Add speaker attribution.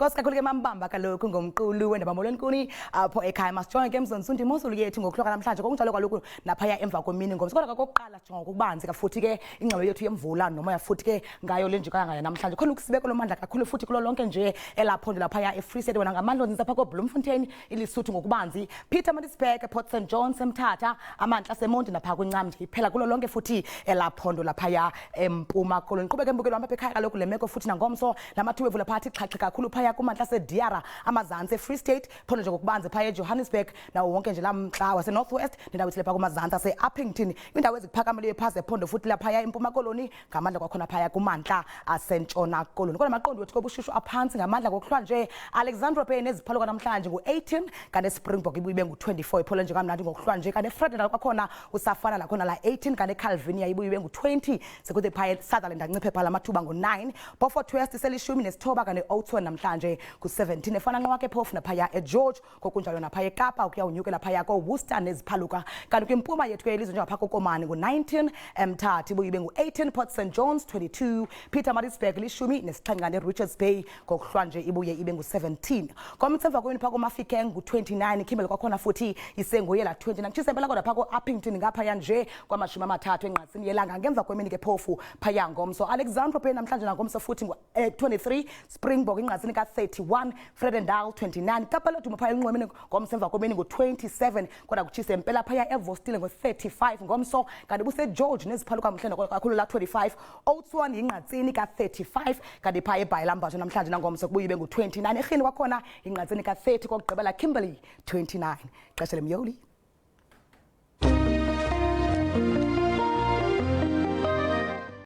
Speaker 1: Nkosi kakhulu ke mambamba kaloku ngomqulu wendaba molwenkuni apho ekhaya masijonge ke emzonsundi Imozulu yethu ngokuhloka namhlanje ngokunjalo kaloku naphaya emva kwemini ngomso kodwa kokuqala jonga ukubanzi kafuthi ke ingxelo yethu yemvula noma yafuthi ke ngayo lenjika ngaya namhlanje khona ukusibeko lomandla kakhulu futhi kulo lonke nje elaphondo laphaya eFree State wena ngamandla nzapha ko Bloemfontein ilisuthu ngokubanzi Peter Matisburg Port St John Semthatha amantla semonti napha kwincamdi iphela kulo lonke futhi elaphondo laphaya empuma koloni qhubeke embukelo hamba ekhaya kaloku lemeko futhi nangomso lamathuba evula phakathi xhaxhe kakhulu phaya kumantla seDiara amazantsi eFree State phondo nje ngokubanzi phaya eJohannesburg nawo wonke nje lamntla wase Northwest nendawo ethile phaya kumazantsi aseUppington indawo ezikuphakameleyo phase ephondo futhi laphaya empuma koloni ngamandla kwakhona phaya kumantla asentshona koloni kodwa amaqondo wethu kobushushu aphansi ngamandla kokuhlwa nje Alexandra Bay neziphaluka namhlanje ngo-18 kanti Springbok ibuye ngu-24 ipholo nje kamnandi ngokuhlwa nje kanti eFrederick kwakhona usafana lakhona la 18 kanti eCalvinia ibuye ngu-20 sekuthi phaya Sutherland anciphe phala amathuba ngo-9 Beaufort West selishumi nesithoba kanti Oudtshoorn namhlanje ku-17 efana nqwakhe phofu naphaya eGeorge kokunjalo naphaya eKapa ukuyawunyukela phaya ko-Worcester neziphaluka kanti kwimpuma yethu ke ilizwe njengapha kokomane ngo-19 Mthatha ibuye ngu-18 Port St Johns 22 Peter Matisburg lishumi nesixhenxe kanti Richards Bay ngokuhlwa nje ibuye ibe ngu-17 komtsemva kweni phako Mafikeng ngu-29 Kimberley kwakhona futhi isenguye la 29 chisempela kodwa phako Uppington ngaphaya nje kwamashumi amathathu enqatsini yelanga ngemva kwemini ke phofu phaya ngomso Alexandra Bay namhlanje nangomso futhi ngo-23 Springbok inqatsini ka-31 Fredendal 29 Kapa lodumo phaya enqwemeni ngomso emva kwemini ngo-27 kodwa kutshisa impela phaya eVostile ngo-35 ngomso kanti buseGeorge neziphaluka mhlanje kakhulu la 25 Oudtshoorn inqatsini ka-35 kanti phaya eBhayilambazo namhlanje nangomso kubuye ibe ngu-29 erhini kwakhona inqatsini ka-30 kokugqibela Kimberley 29 xesha lemyoli